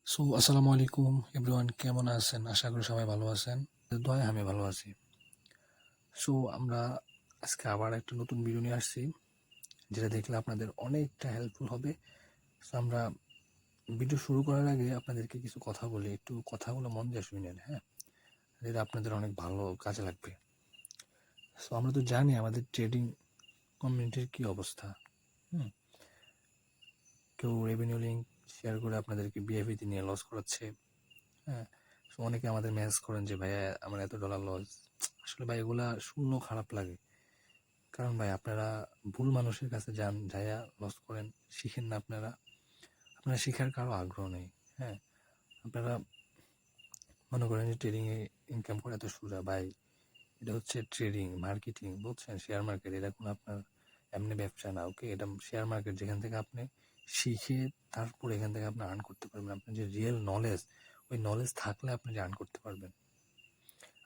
আসসালামু আলাইকুম এভরিওয়ান, কেমন আছেন? আশা করি সবাই ভালো আছেন। দোয়ায় আমি ভালো আছি। আমরা আজকে আবার একটা নতুন ভিডিও নিয়ে আসছি, যেটা দেখলে আপনাদের অনেকটা হেল্পফুল হবে। আমরা ভিডিও শুরু করার আগে আপনাদেরকে কিছু কথা বলি, একটু কথাগুলো মন দিয়ে শুনেন, হ্যাঁ? যেটা আপনাদের অনেক ভালো কাজে লাগবে। আমরা তো জানি আমাদের ট্রেডিং কমিউনিটির কি অবস্থা। হুম কেউ রেভিনিউ লিঙ্ক শেয়ার করে আপনাদেরকে বিএফিতে নিয়ে লস করাচ্ছে। হ্যাঁ, অনেকে আমাদের মেসেজ করেন যে ভাইয়া আমার এত ডলার লস। আসলে ভাই এগুলা শুনলেও খারাপ লাগে, কারণ ভাই আপনারা ভুল মানুষের কাছে যান, যাইয়া লস করেন, শিখেন না। আপনারা আপনারা শিখার কারো আগ্রহ নেই। হ্যাঁ, আপনারা মনে করেন যে ট্রেডিংয়ে ইনকাম করে এত সোজা। ভাই এটা হচ্ছে ট্রেডিং, মার্কেটিং, বুঝছেন? শেয়ার মার্কেট এটা কোনো আপনার এমনি ব্যবসা না। ওকে, এটা শেয়ার মার্কেট, যেখান থেকে আপনি শিখে তারপর এখান থেকে আপনি আর্ন করতে পারবেন। আপনার যে রিয়েল নলেজ, ওই নলেজ থাকলে আপনি যে আর্ন করতে পারবেন।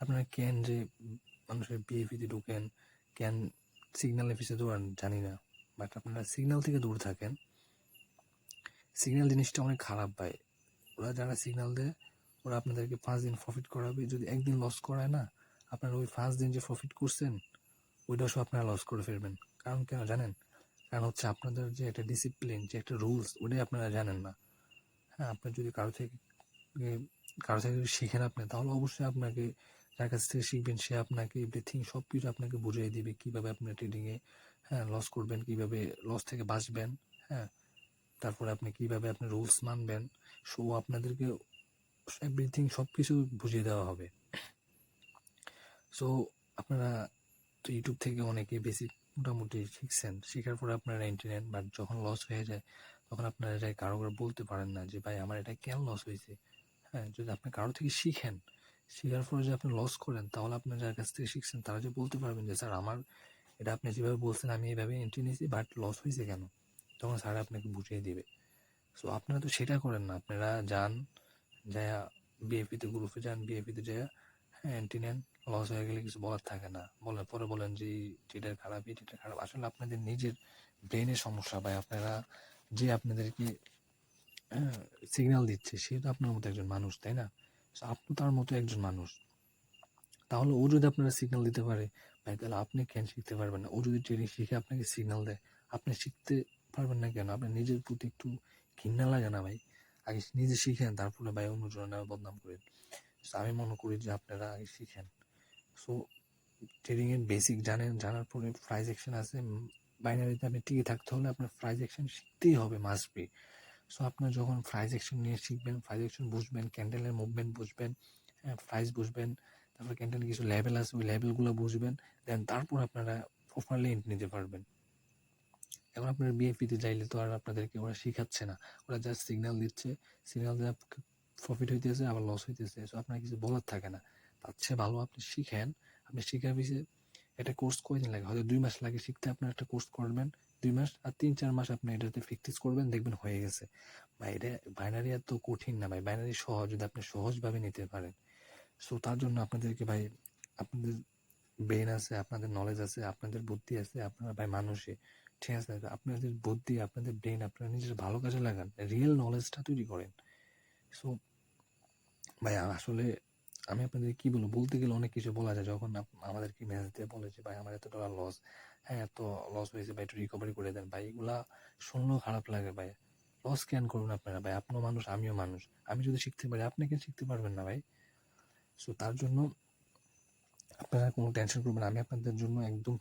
আপনারা কেন যে মানুষের বিএপিতে ঢুকেন, কেন সিগন্যাল অফিসে দৌড়ান জানি না, বাট আপনারা সিগন্যাল থেকে দূর থাকেন। সিগন্যাল জিনিসটা অনেক খারাপ ভাই। ওরা যারা সিগন্যাল দেয়, ওরা আপনাদেরকে 5 দিন প্রফিট করাবে। যদি একদিন লস করায় না, আপনারা ওই 5 দিন যে প্রফিট করছেন ওইটাও সব আপনারা লস করে ফেলবেন। কারণ কেন জানেন? কারণ হচ্ছে আপনাদের যে একটা ডিসিপ্লিন, যে একটা রুলস, ওটাই আপনারা জানেন না। হ্যাঁ, আপনার যদি কারো থেকে শিখেন আপনি, তাহলে অবশ্যই আপনাকে, যার কাছ থেকে শিখবেন সে আপনাকে এভরিথিং সব কিছু আপনাকে বুঝিয়ে দিবে, কীভাবে আপনার ট্রেডিংয়ে লস করবেন, কীভাবে লস থেকে বাঁচবেন। হ্যাঁ, তারপরে আপনি কীভাবে আপনি রুলস মানবেন, আপনাদেরকে এভরিথিং সব কিছু বুঝিয়ে দেওয়া হবে। সো আপনারা তো ইউটিউব থেকে অনেকে বেসিক মোটামুটি শিখছেন, শেখার পরে আপনারা এন্ট্রি নেন, বাট যখন লস হয়ে যায় তখন আপনারা এটা কারো বলতে পারেন না যে ভাই আমার এটা কেন লস হয়েছে। হ্যাঁ, যদি আপনি কারো থেকে শিখেন, শেখার পরে যদি আপনি লস করেন, তাহলে আপনার যার কাছ থেকে শিখছেন তারা যে বলতে পারবেন যে স্যার আমার এটা আপনি যেভাবে বলছেন আমি এইভাবে এন্ট্রি নিয়েছি, বাট লস হয়েছে কেন, তখন স্যার আপনাকে বুঝিয়ে দিবে। সো আপনারা তো সেটা করেন না। আপনারা যান, যায়া বিএপিতে গ্রুপে যান, বিএপিতে যায়া এন্ট্রি নেন, লস হয়ে গেলে কিছু বলার থাকে না, পরে বলেন যে ট্রেডার খারাপ, এই ট্রেডার খারাপ। আসলে আপনাদের নিজের ব্রেনের সমস্যা ভাই। আপনারা যে আপনাদেরকে সিগন্যাল দিচ্ছে সে তো আপনার মতো একজন মানুষ, তাই না? আপনি তার মতো একজন মানুষ। তাহলে ও যদি আপনারা সিগন্যাল দিতে পারে ভাই, তাহলে আপনি কেন শিখতে পারবেন না? ও যদি ট্রেনিং শিখে আপনাকে সিগন্যাল দেয়, আপনি শিখতে পারবেন না কেন? আপনার নিজের প্রতি একটু ঘৃণা লাগে না ভাই? আগে নিজে শিখেন, তারপরে ভাই অন্যজনের বদনাম করেন। আমি মনে করি যে আপনারা আগে শিখেন। সো ট্রেডিং এর বেসিক জানেন, জানার পরে প্রাইস অ্যাকশন আছে। বাইনারিতে আপনি টিকে থাকতে হলে আপনার প্রাইস অ্যাকশন শিখতেই হবে, মাস্ট বি। আপনার যখন প্রাইস অ্যাকশন নিয়ে শিখবেন, প্রাইস অ্যাকশন বুঝবেন, ক্যান্ডেলের মুভমেন্ট বুঝবেন, প্রাইস বুঝবেন, তারপর ক্যান্ডেলের কিছু লেভেল আছে, ওই লেভেলগুলো বুঝবেন, দেন তারপর আপনারা প্রপারলি এন্ট্রি নিতে পারবেন। এখন আপনার বিএপিতে যাইলে তো আর আপনাদেরকে ওরা শিখাচ্ছে না, ওরা জাস্ট সিগন্যাল দিচ্ছে, সিগন্যাল দেওয়া প্রফিট হইতেছে আবার লস হইতেছে। সো আপনার কিছু বলার থাকে না। তার চেয়ে ভালো আপনি শিখেন। আপনি শিখার পিছিয়ে একটা কোর্স কয়দিন লাগে? হয়তো 2 মাস লাগে শিখতে। আপনার একটা কোর্স করবেন 2 মাস, আর 3-4 মাস আপনি এটাতে প্র্যাকটিস করবেন, দেখবেন হয়ে গেছে। ভাই এটা বাইনারি এত কঠিন না ভাই, বাইনারি সহজ যদি আপনি সহজভাবে নিতে পারেন। সো তার জন্য আপনাদেরকে ভাই, আপনাদের ব্রেন আছে, আপনাদের নলেজ আছে, আপনাদের বুদ্ধি আছে, আপনারা ভাই মানুষই, ঠিক আছে? আপনাদের বুদ্ধি, আপনাদের ব্রেন আপনারা নিজের ভালো কাজে লাগান, রিয়েল নলেজটা তৈরি করেন। সো ভাই আসলে আমি আপনাদের কি বলবো, বলতে গেলে অনেক কিছু বলা যায়। যখন আমাদেরকে মেসেজ দিয়ে বলে যে ভাই আমার এত ডলার লস, হ্যাঁ এত লস হয়েছে ভাই, একটু রিকভারি করে দেন, ভাই এগুলা শুনলেও খারাপ লাগে ভাই। লস কেন করুন আপনারা ভাই? আপনিও মানুষ, আমিও মানুষ। আমি যদি শিখতে পারি, আপনি কেন শিখতে পারবেন না ভাই? সো তার জন্য আপনারা কোনো টেনশন করবেন না। আমি আপনাদের জন্য একদম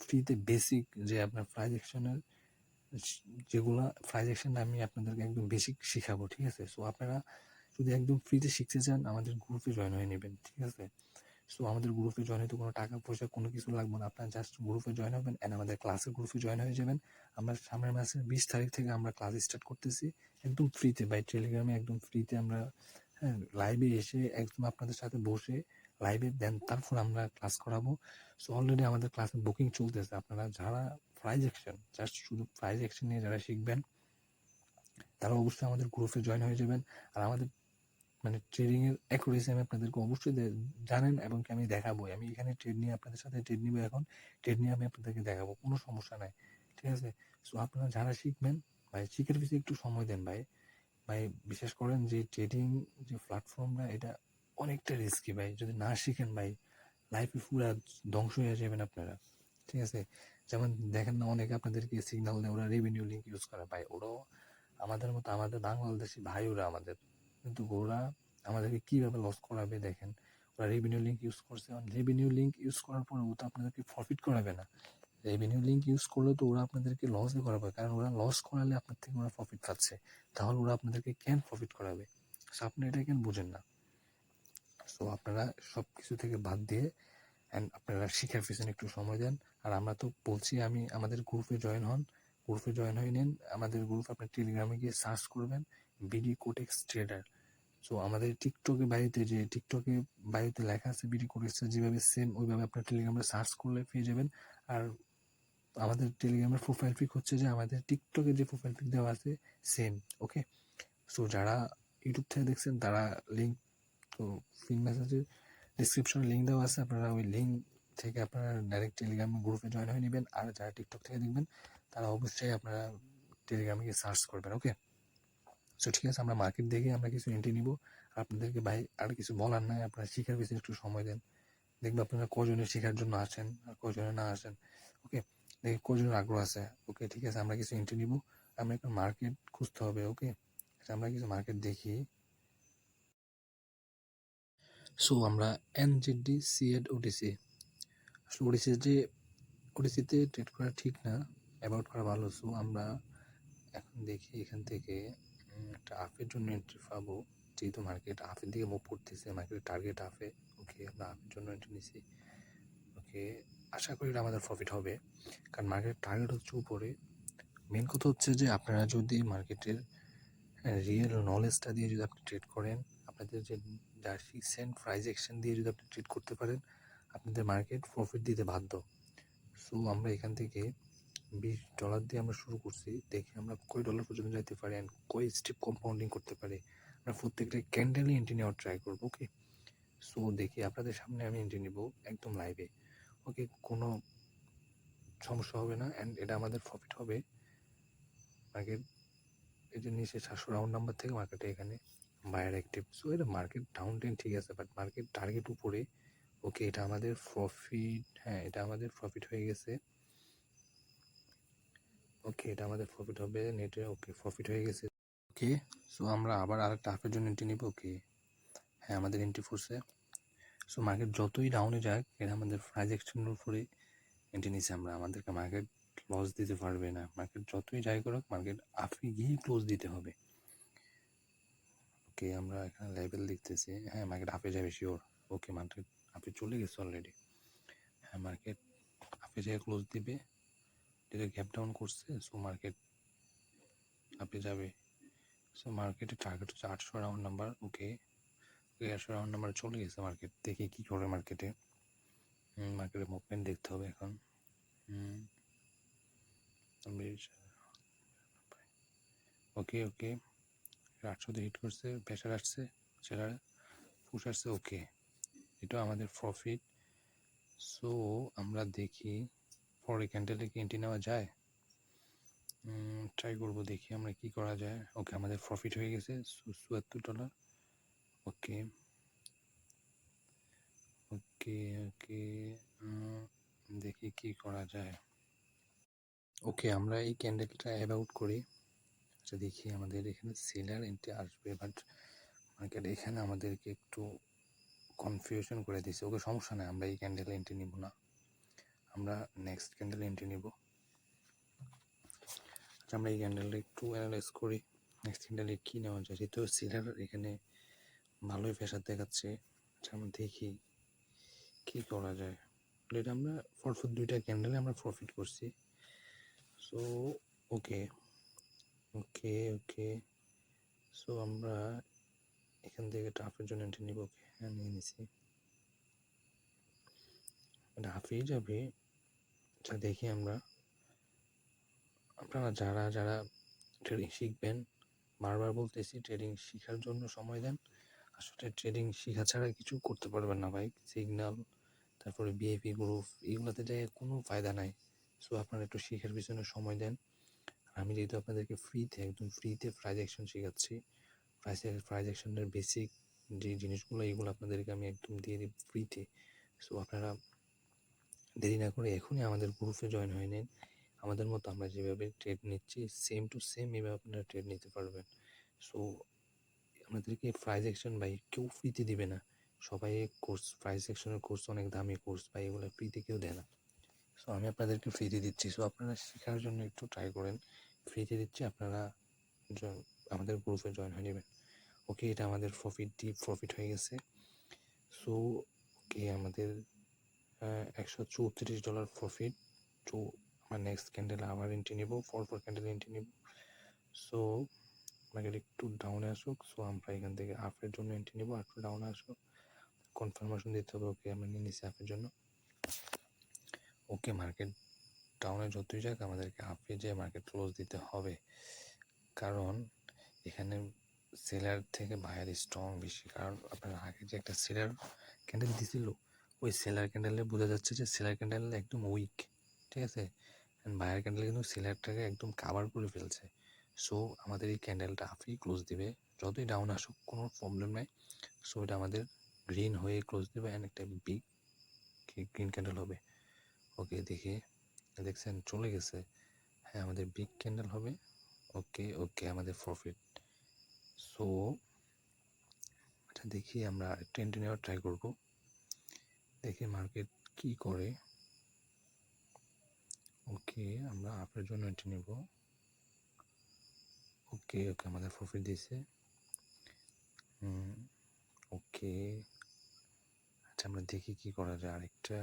ফ্রিতে বেসিক যে আপনার প্রাইস অ্যাকশনের যেগুলা প্রাইস অ্যাকশন আমি আপনাদেরকে একদম বেসিক শিখাবো, ঠিক আছে? সো আপনারা যদি একদম ফ্রিতে শিখতে চান, আমাদের গ্রুপে জয়েন হয়ে নেবেন, ঠিক আছে? সো আমাদের গ্রুপে জয়েন হতে কোনো টাকা পয়সা কোনো কিছু লাগবে না। আপনারা জাস্ট গ্রুপে জয়েন হবেন অ্যান্ড আমাদের ক্লাসের গ্রুপে জয়েন হয়ে যাবেন। আমরা সামনের মাসের 20 তারিখ থেকে আমরা ক্লাস স্টার্ট করতেছি একদম ফ্রিতে বাই টেলিগ্রামে, একদম ফ্রিতে। আমরা লাইভে এসে একদম আপনাদের সাথে বসে লাইভে দেন তারপর আমরা ক্লাস করাবো। সো অলরেডি আমাদের ক্লাসের বুকিং চলতেছে। আপনারা যারা প্রাইজ অ্যাকশন, জাস্ট শুধু প্রাইজ অ্যাকশন নিয়ে যারা শিখবেন, তারা অবশ্যই আমাদের গ্রুপে জয়েন হয়ে যাবেন। আর আমাদের মানে ট্রেডিং এর অ্যাকুরেসি আমি আপনাদেরকে অবশ্যই জানেন, এবং কি আমি দেখাবো। আমি এখানে ট্রেড নিয়ে আপনাদের সাথে ট্রেড নিবো, এখন ট্রেড নিয়ে আমি আপনাদেরকে দেখাবো, কোনো সমস্যা নাই, ঠিক আছে? সো আপনারা যারা শিখবেন ভাই, শিখের পিছিয়ে একটু সময় দেন ভাই। ভাই বিশ্বাস করেন যে ট্রেডিং যে প্ল্যাটফর্মটা এটা অনেকটা রিস্কি ভাই। যদি না শিখেন ভাই লাইফে পুরা ধ্বংস হয়ে যাবেন আপনারা। ঠিক আছে? যেমন দেখেন না, অনেকে আপনাদেরকে সিগন্যাল দেয়, ওরা রেভিনিউ লিঙ্ক ইউজ করে ভাই। ওরাও আমাদের মতো, আমাদের বাংলাদেশি ভাই ওরা আমাদের, কিন্তু ওরা আমাদেরকে কীভাবে লস করাবে দেখেন। ওরা রেভিনিউ লিঙ্ক ইউজ করছে, রেভিনিউ লিঙ্ক ইউজ করার পরে ও তো আপনাদেরকে প্রফিট করাবে না। রেভিনিউ লিঙ্ক ইউজ করলে তো ওরা আপনাদেরকে লসই করাবে, কারণ ওরা লস করালে আপনার থেকে ওরা প্রফিট পাচ্ছে। তাহলে ওরা আপনাদেরকে কেন প্রফিট করাবে? সো আপনি এটা কেন বুঝেন না? সো আপনারা সব কিছু থেকে বাদ দিয়ে অ্যান্ড আপনারা শিখার পিছনে একটু সময় দেন। আর আমরা তো বলছি, আমাদের গ্রুপে জয়েন হন, গ্রুপে জয়েন হয়ে নেন। আমাদের গ্রুপ আপনি টেলিগ্রামে গিয়ে সার্চ করবেন বিডি কোটেক্স ট্রেডার। সো আমাদের টিকটকে বায়োতে লেখা আছে বিডি কোটেক্স, যেভাবে সেম ওইভাবে আপনার টেলিগ্রামে সার্চ করলে পেয়ে যাবেন। আর আমাদের টেলিগ্রামের প্রোফাইল পিক হচ্ছে যে আমাদের টিকটকে যে প্রোফাইল পিক দেওয়া আছে সেম। ওকে, সো যারা ইউটিউব থেকে দেখছেন তারা লিঙ্ক, তো ফিন মেসেজের ডিসক্রিপশনে লিঙ্ক দেওয়া আছে, আপনারা ওই লিঙ্ক থেকে আপনারা ডাইরেক্ট টেলিগ্রাম গ্রুপে জয়েন হয়ে নেবেন। আর যারা টিকটক থেকে দেখবেন তারা অবশ্যই আপনারা টেলিগ্রামে গিয়ে সার্চ করবেন। ওকে, সো ঠিক আছে, আমরা মার্কেট দেখে আমরা কিছু এন্ট্রি নিব। আপনাদেরকে ভাই আর কিছু বলার নাই, আপনারা শিখার পিছনে একটু সময় দেন। দেখবেন আপনারা কজনের শেখার জন্য আসেন আর কজনে না আসেন। ওকে, দেখি কজনের আগ্রহ আছে। ওকে ঠিক আছে, আমরা কিছু এন্ট্রি নিব, আমরা একটা মার্কেট খুঁজতে হবে। ওকে, আমরা কিছু মার্কেট দেখি। সো আমরা এনজেডি সিএড ওটিসি, আসলে ওটিসিতে ট্রেড করা ঠিক না, অ্যাভয়েড করা ভালো। সো আমরা এখন দেখি এখান থেকে একটা হাফের জন্য এন্ট্রি পাবো, যেহেতু মার্কেট হাফের দিকে মুভ করতেছে, মার্কেটের টার্গেট হাফে। ওকে, আমরা হাফের জন্য এন্ট্রি নিছি। ওকে, আশা করি এটা আমাদের প্রফিট হবে, কারণ মার্কেটের টার্গেট হচ্ছে উপরে। মেন কথা হচ্ছে যে আপনারা যদি মার্কেটের রিয়েল নলেজটা দিয়ে যদি আপনি ট্রেড করেন, আপনাদের যে শিখছেন প্রাইস অ্যাকশন দিয়ে যদি আপনি ট্রেড করতে পারেন, আপনাদের মার্কেট প্রফিট দিতে বাধ্য। সো আমরা এখান থেকে $20 দিয়ে আমরা শুরু করছি, দেখি আমরা কয় ডলার পর্যন্ত যাইতে পারি অ্যান্ড কয় স্টেপ কম্পাউন্ডিং করতে পারি। আমরা প্রত্যেকটা ক্যান্ডেলই এন্ট্রি নেওয়ার ট্রাই করবো। ওকে, সো দেখি আপনাদের সামনে আমি এন্ট্রি নিব একদম লাইভে। ওকে, কোনো সমস্যা হবে না অ্যান্ড এটা আমাদের প্রফিট হবে। মার্কেট এই যে নিচে 700 রাউন্ড নাম্বার থেকে মার্কেটে এখানে বায়ার অ্যাক্টিভ। সো এটা মার্কেট ডাউন টেন ঠিক আছে, বাট মার্কেট টার্গেট উপরে। ওকে, এটা আমাদের প্রফিট, হ্যাঁ এটা আমাদের প্রফিট হয়ে গেছে। ওকে, এটা আমাদের প্রফিট হবে নেটে। ওকে, প্রফিট হয়ে গেছে। ওকে, সো আমরা আবার আরেকটা হাফের জন্য এন্ট্রি নিব। ওকে, হ্যাঁ আমাদের এন্ট্রি ফুটছে। সো মার্কেট যতই ডাউনে যাক, এটা আমাদের প্রাইস অ্যাকশনের উপরে এন্ট্রি নিচ্ছে আমরা, আমাদেরকে মার্কেট লস দিতে পারবে না। মার্কেট যতই যাই করুক, মার্কেট আপে গিয়েই ক্লোজ দিতে হবে। ওকে, আমরা এখানে লেভেল দেখতেছি, হ্যাঁ মার্কেট আপে যাবে শিওর। ওকে, মার্কেট আপে চলে গেছে অলরেডি। হ্যাঁ মার্কেট আপে যায় ক্লোজ দিবে, এটা গ্যাপ ডাউন করছে। সো মার্কেট আপে যাবে। সো মার্কেটের টার্গেট হচ্ছে 800 রাউন্ড নাম্বার। ওকে, 800 রাউন্ড নাম্বার চলে গেছে মার্কেট। দেখি কি করে মার্কেটে, মার্কেটের মুভমেন্ট দেখতে হবে এখন। ওকে ওকে, 800 হিট করছে, প্রেশার আসছে, সেটার পুশ আসছে। ওকে, এটা আমাদের প্রফিট। সো আমরা দেখি পরে ক্যান্ডেলে কি এন্ট্রি নেওয়া যায়, ট্রাই করবো, দেখি আমরা কি করা যায়। ওকে, আমাদের প্রফিট হয়ে গেছে $74। ওকে ওকে ওকে, দেখি কি করা যায়। ওকে, আমরা এই ক্যান্ডেলটা অ্যাবাউট করি। আচ্ছা দেখি আমাদের এখানে সেলার এন্ট্রি আসবে, বাট মার্কেট এখানে আমাদেরকে একটু কনফিউশন করে দিছে। ওকে সমস্যা নেই, আমরা এই ক্যান্ডেল এন্ট্রি নিব না, আমরা নেক্সট ক্যান্ডেল এন্ট্রি নিব। আচ্ছা আমরা এই ক্যান্ডেলটা একটু অ্যানালাইজ করি, নেক্সট ক্যান্ডেলে কী নেওয়া যায়। যেহেতু সেলার এখানে ভালোই প্রেশার দেখাচ্ছে, আচ্ছা আমরা দেখি কী করা যায়। এটা আমরা পরপর দুইটা ক্যান্ডেলে আমরা প্রফিট করছি। সো ওকে ওকে ওকে, সো আমরা এখান থেকে টাফের জন্য এন্ট্রি নিব। ওকে, হ্যাঁ নিয়ে নিছি, এটা হাফেই যাবে। আচ্ছা দেখি আমরা, আপনারা যারা যারা ট্রেডিং শিখবেন, বারবার বলতেছি ট্রেডিং শেখার জন্য সময় দেন। আসলে ট্রেডিং শেখা ছাড়া কিছু করতে পারবেন না ভাই। সিগন্যাল, তারপরে বিএপি গ্রুপ, এগুলোতে যায় কোনো ফায়দা নাই। সো আপনারা একটু শেখার পিছনে সময় দেন। আমি যেহেতু আপনাদেরকে ফ্রিতে, একদম ফ্রিতে প্রাইস অ্যাকশন শেখাচ্ছি, প্রাইস অ্যাকশনের বেসিক যে জিনিসগুলো এগুলো আপনাদেরকে আমি একদম দিয়ে দিই ফ্রিতে। সো আপনারা দেরি না করে এখনই আমাদের গ্রুপে জয়েন হয়ে নিন। আমাদের মতো আমরা যেভাবে ট্রেড নিচ্ছি সেম টু সেম এভাবে আপনারা ট্রেড নিতে পারবেন। সো আমাদেরকে প্রাইস অ্যাকশন ভাই কেউ ফ্রিতে দিবে না। সবাই কোর্স প্রাইস অ্যাকশনের কোর্স অনেক দামি কোর্স ভাই, এগুলো ফ্রিতে কেউ দেয় না। সো আমি আপনাদেরকে ফ্রিতে দিচ্ছি। সো আপনারা শেখার জন্য একটু ট্রাই করেন, ফ্রিতে দিচ্ছি, আপনারা আমাদের গ্রুপে জয়েন হয়ে নেবেন। ওকে, এটা আমাদের প্রফিট হয়ে গেছে। সো ওকে, আমাদের $134 প্রফিট। তো আমরা নেক্সট ক্যান্ডেলে আবার এন্ট্রি নেব, পরপর ক্যান্ডেল এন্ট্রি নেব। সো মার্কেট একটু ডাউনে আসুক, সো আমরা এখান থেকে আপের জন্য এন্ট্রি নেব। আর একটু ডাউনে আসুক, কনফার্মেশন দিতে হবে। ওকে, আমরা নিয়ে নিচ্ছি আপের জন্য। ওকে, মার্কেট ডাউনে যতই যাক আমাদেরকে আপে যে মার্কেট ক্লোজ দিতে হবে, কারণ এখানে সেলার থেকে বায়ার স্ট্রং বেশি। কারণ আপনার আগে যে একটা সেলার ক্যান্ডেল দিছিল, ওই সেলার ক্যান্ডেলে বোঝা যাচ্ছে যে সেলার ক্যান্ডেল একদম উইক, ঠিক আছে। বায়ার ক্যান্ডেল কিন্তু সেলারটাকে একদম কাভার করে ফেলছে। সো আমাদের এই ক্যান্ডেলটা আপেই ক্লোজ দিবে, যতই ডাউন আসুক কোনো প্রবলেম নাই। সো এটা আমাদের গ্রিন হয়ে ক্লোজ দেবে অ্যান্ড একটা বিগ গ্রিন ক্যান্ডেল হবে। ওকে, দেখছেন চলে গেছে। হ্যাঁ, আমাদের বিগ ক্যান্ডেল হবে। ওকে ওকে, আমাদের প্রফিট। সো এটা দেখি আমরা একটু এন্ট্রি নেওয়ার ট্রাই করবো, দেখি মার্কেট কি করে। ওকে, আমরা আপের জন্য এন্ট্রি নেব। ওকে ওকে, আমাদের প্রফিট দিয়েছে। ওকে, আচ্ছা আমরা দেখি কি করা যায়। আরেকটা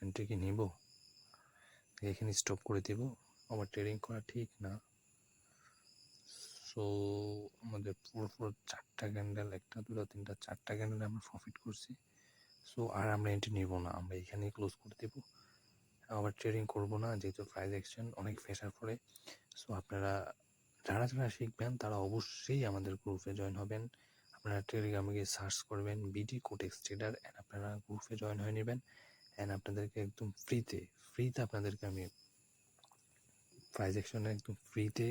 এন্ট্রি কি নিব, এখানে স্টপ করে দেব, আবার ট্রেডিং করা ঠিক না। সো আমাদের পুরো 4টা ক্যান্ডেল, 1 2 3 4টা ক্যান্ডেল আমরা প্রফিট করছি। সো আর আমরা এন্ট্রি নিব না, আমরা এখানেই ক্লোজ করে দেব, আবার ট্রেডিং করব না, যেহেতু প্রাইস অ্যাকশন অনেক প্রেশার পড়ে। সো আপনারা যারা শিখবেন তারা অবশ্যই আমাদের গ্রুপে জয়েন হবেন। আপনারা টেলিগ্রামে গিয়ে সার্চ করবেন বিডি কোটেক্স ট্রেডার, অ্যান্ড আপনারা গ্রুপে জয়েন হয়ে নেবেন। অ্যান্ড আপনাদেরকে একদম ফ্রিতে আপনাদেরকে আমি প্রাইস অ্যাকশনে একদম ফ্রিতে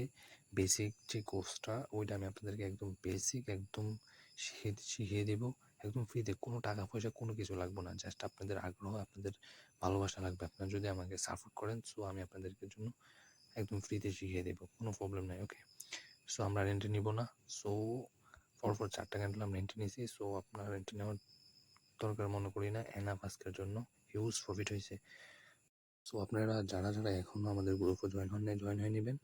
বেসিক যে কোর্সটা, ওইটা আমি আপনাদেরকে একদম বেসিক একদম শিখিয়ে দেবো একদম ফ্রিতে। কোনো টাকা পয়সা কোনো কিছু লাগবে না, জাস্ট আপনাদের আগ্রহ, আপনাদের ভালোবাসা লাগবে। আপনারা যদি আমাকে সাপোর্ট করেন, সো আমি আপনাদেরকে জন্য একদম ফ্রিতে শিখিয়ে দেবো, কোনো প্রবলেম নাই। ওকে, সো আমরা এন্ট্রি নিব না। সো পরপর 4টা ক্যান্ডেল আমরা এন্ট্রি নিয়েছি। সো আপনার এন্ট্রি নেওয়ার দরকার মনে করি না, এনাফ আজকের জন্য হিউজ প্রফিট হয়েছে। সো আপনারা যারা এখনও আমাদের গ্রুপে জয়েন হন নাই, জয়েন হয়ে নেবেন।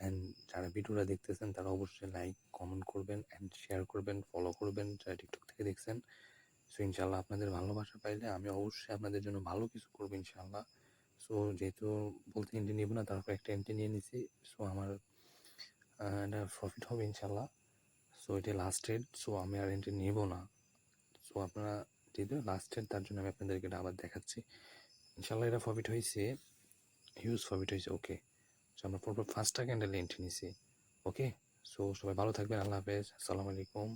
অ্যান্ড যারা ভিডিওটা দেখতেছেন তারা অবশ্যই লাইক কমেন্ট করবেন অ্যান্ড শেয়ার করবেন, ফলো করবেন যারা টিকটক থেকে দেখছেন। সো ইনশাল্লাহ আপনাদের ভালোবাসা পাইলে আমি অবশ্যই আপনাদের জন্য ভালো কিছু করবো ইনশাল্লাহ। সো যেহেতু বলতে এন্ট্রি নিব না, তারপর একটা এন্ট্রি নিয়ে নিছি। সো আমার এটা প্রফিট হবে ইনশাল্লাহ। সো এটা লাস্ট ট্রেড, সো আমি আর এন্ট্রি নিব না। সো আপনারা যেহেতু লাস্ট ট্রেড, তার জন্য আমি আপনাদেরকে এটা আবার দেখাচ্ছি। ইনশাল্লাহ এটা প্রফিট হয়েছে, হিউজ প্রফিট হয়েছে। ওকে, সো আমরা পরপর 5টা ক্যান্ডেল এন্ট্রি নিছি। ওকে, সো সবাই ভালো থাকবেন, আল্লাহ হাফেজ, আসসালামু আলাইকুম।